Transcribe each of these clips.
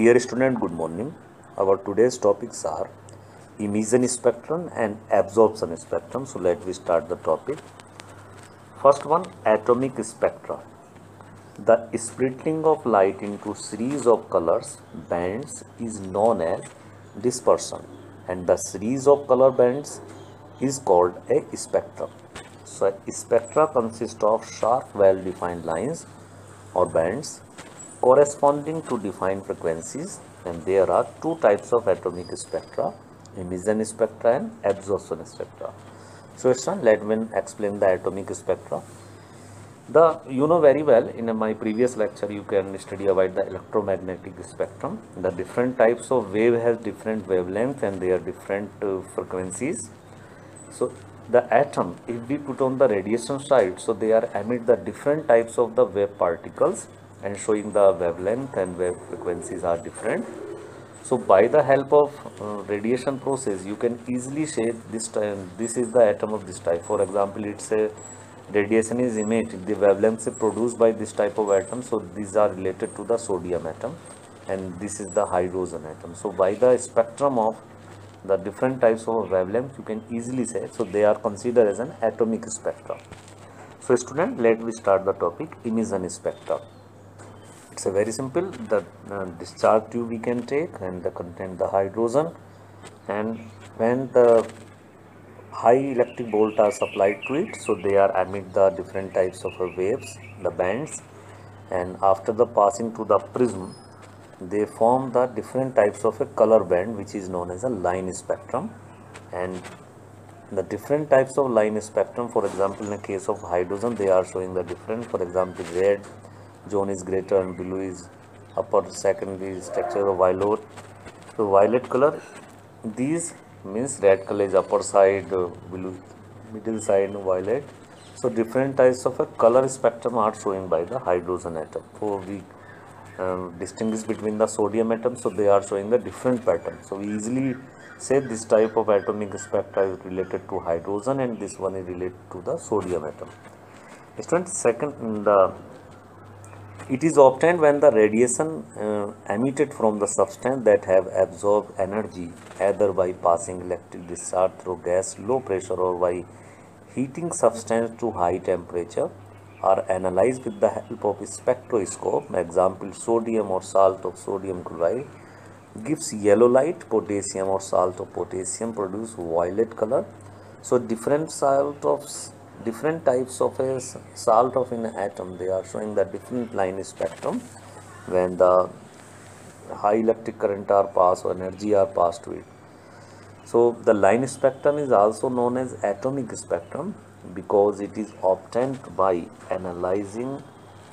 Dear student, good morning. Our today's topics are emission spectrum and absorption spectrum. So let me start the topic. First one, atomic spectra. The splitting of light into series of colors bands is known as dispersion, and the series of color bands is called a spectrum. So a spectra consists of sharp well-defined lines or bands corresponding to defined frequencies, and there are two types of atomic spectra, emission spectra and absorption spectra. So let me explain the atomic spectra. You know very well, in my previous lecture you can study about the electromagnetic spectrum. The different types of wave has different wavelengths and they are different frequencies. So the atom, if we put on the radiation side, so they are emit the different types of the wave particles and showing the wavelength and wave frequencies are different. So by the help of radiation process, you can easily say this is the atom of this type. For example, it's a radiation is emitted, the wavelengths produced by this type of atom. So these are related to the sodium atom, and this is the hydrogen atom. So by the spectrum of the different types of wavelengths, you can easily say, so they are considered as an atomic spectrum. So student, let me start the topic emission spectrum. It's a very simple, the discharge tube we can take and the contain the hydrogen, and when the high electric volt are supplied to it, so they are emit the different types of waves, the bands, and after the passing to the prism, they form the different types of a color band which is known as a line spectrum. And the different types of line spectrum, for example, in the case of hydrogen, they are showing the different, for example, red zone is greater and blue is upper, secondary structure of violet. So violet color, these means red color is upper side, blue middle side, violet. So different types of a color spectrum are showing by the hydrogen atom. So we distinguish between the sodium atom, so they are showing the different pattern. So we easily say this type of atomic spectra is related to hydrogen and this one is related to the sodium atom. Student, second, it is obtained when the radiation emitted from the substance that have absorbed energy either by passing electric discharge through gas, low pressure, or by heating substance to high temperature are analyzed with the help of a spectroscope. Example, sodium or salt of sodium chloride gives yellow light, potassium or salt of potassium produce violet color. So different types of a salt of an atom, they are showing the different line spectrum when the high electric current are passed or energy are passed to it. So the line spectrum is also known as atomic spectrum because it is obtained by analyzing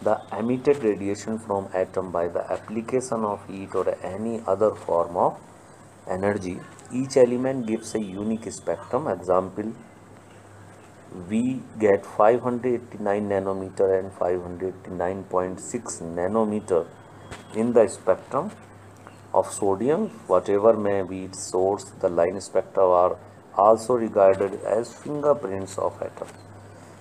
the emitted radiation from atom by the application of heat or any other form of energy. Each element gives a unique spectrum. Example, we get 589 nanometer and 589.6 nanometer in the spectrum of sodium. Whatever may be its source, the line spectra are also regarded as fingerprints of atom.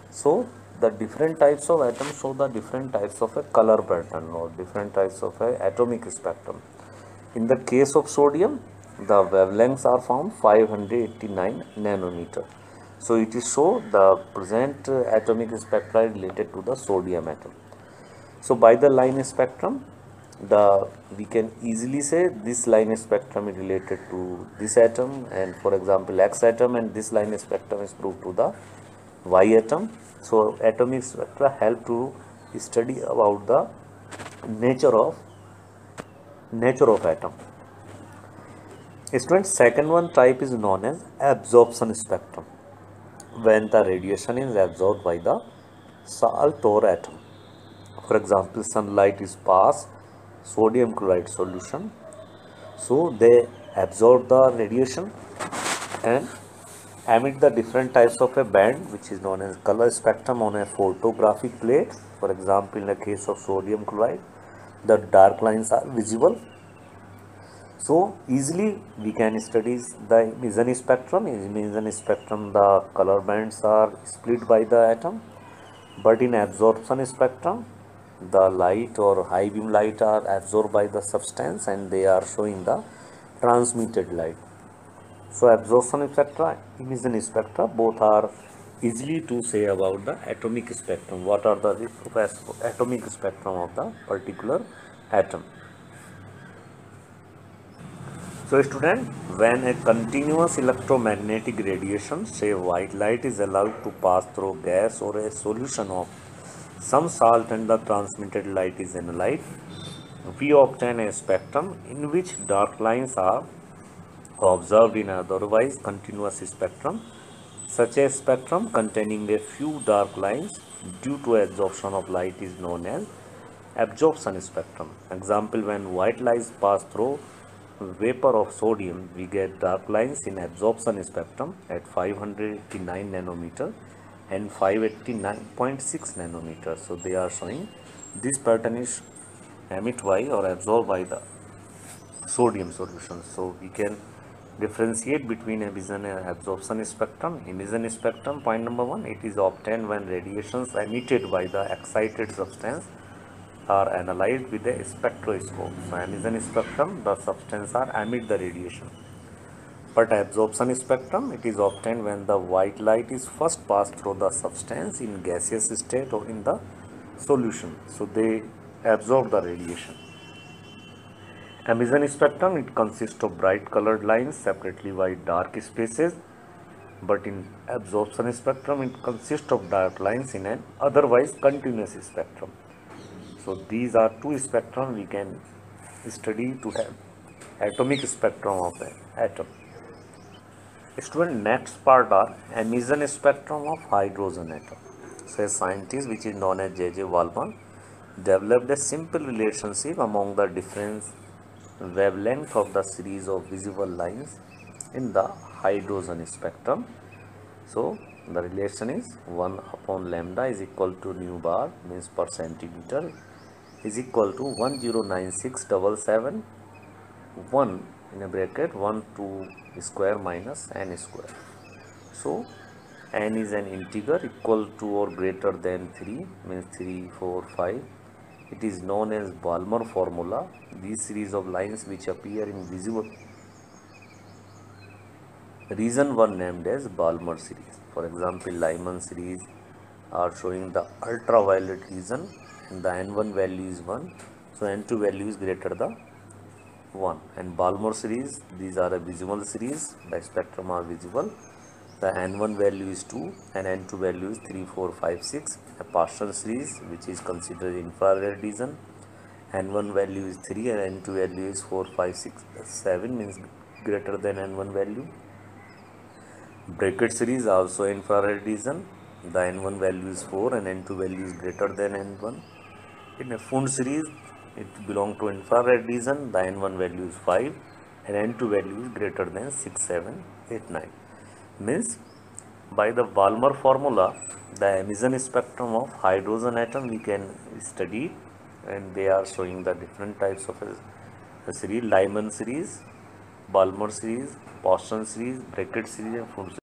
So the different types of atoms show the different types of a color pattern or different types of a atomic spectrum. In the case of sodium, the wavelengths are found 589 nanometer. So it is show the present atomic spectra related to the sodium atom. So by the line spectrum, we can easily say this line spectrum is related to this atom, and for example X atom, and this line spectrum is proved to the Y atom. So atomic spectra help to study about the nature of atom. Students, second one type is known as absorption spectrum, when the radiation is absorbed by the salt or atom. For example, sunlight is passed sodium chloride solution, so they absorb the radiation and emit the different types of a band which is known as color spectrum on a photographic plate. For example, in the case of sodium chloride, the dark lines are visible. So easily we can study the emission spectrum. In emission spectrum, the color bands are split by the atom, but in absorption spectrum, the light or high beam light are absorbed by the substance and they are showing the transmitted light. So absorption spectra, emission spectra, both are easily to say about the atomic spectrum. What are the atomic spectrum of the particular atom? So student, when a continuous electromagnetic radiation, say white light, is allowed to pass through gas or a solution of some salt and the transmitted light is analyzed, we obtain a spectrum in which dark lines are observed in an otherwise continuous spectrum. Such a spectrum containing a few dark lines due to absorption of light is known as absorption spectrum. Example, when white light pass through vapor of sodium, we get dark lines in absorption spectrum at 589 nanometer and 589.6 nanometer. So they are showing this pattern is emitted by or absorbed by the sodium solution. So we can differentiate between emission and absorption spectrum. Emission spectrum, point number 1, it is obtained when radiations emitted by the excited substance are analyzed with a spectroscope. So emission spectrum, the substance are emit the radiation. But absorption spectrum, it is obtained when the white light is first passed through the substance in gaseous state or in the solution. So they absorb the radiation. Emission spectrum, it consists of bright colored lines separately by dark spaces, but in absorption spectrum, it consists of dark lines in an otherwise continuous spectrum. So these are two spectrum we can study to have atomic spectrum of an atom. Student, next part are emission spectrum of hydrogen atom. So a scientist which is known as J.J. Wallman developed a simple relationship among the different wavelength of the series of visible lines in the hydrogen spectrum. So the relation is 1 upon lambda is equal to nu bar, means per centimeter, is equal to 109677 1 in a bracket 1 2 square minus n square. So n is an integer equal to or greater than 3, means 3 4 5. It is known as Balmer formula. These series of lines which appear in visible region were named as Balmer series. For example, Lyman series are showing the ultraviolet region and the n1 value is 1. So n2 value is greater than 1. And Balmer series, these are a visible series, the spectrum are visible. The n1 value is 2 and n2 value is 3 4 5 6. A partial series which is considered infrared region, n1 value is 3 and n2 value is 4 5 6 7, means greater than n1 value. Bracket series also infrared region, the n1 value is 4 and n2 value is greater than n1. In a Pfund series, it belongs to infrared region, the n1 value is 5 and n2 value is greater than 6 7 8 9. Means by the Balmer formula, the emission spectrum of hydrogen atom we can study, and they are showing the different types of a series: Lyman series, Balmer series, Paulson series, Bracket series and Pfund series.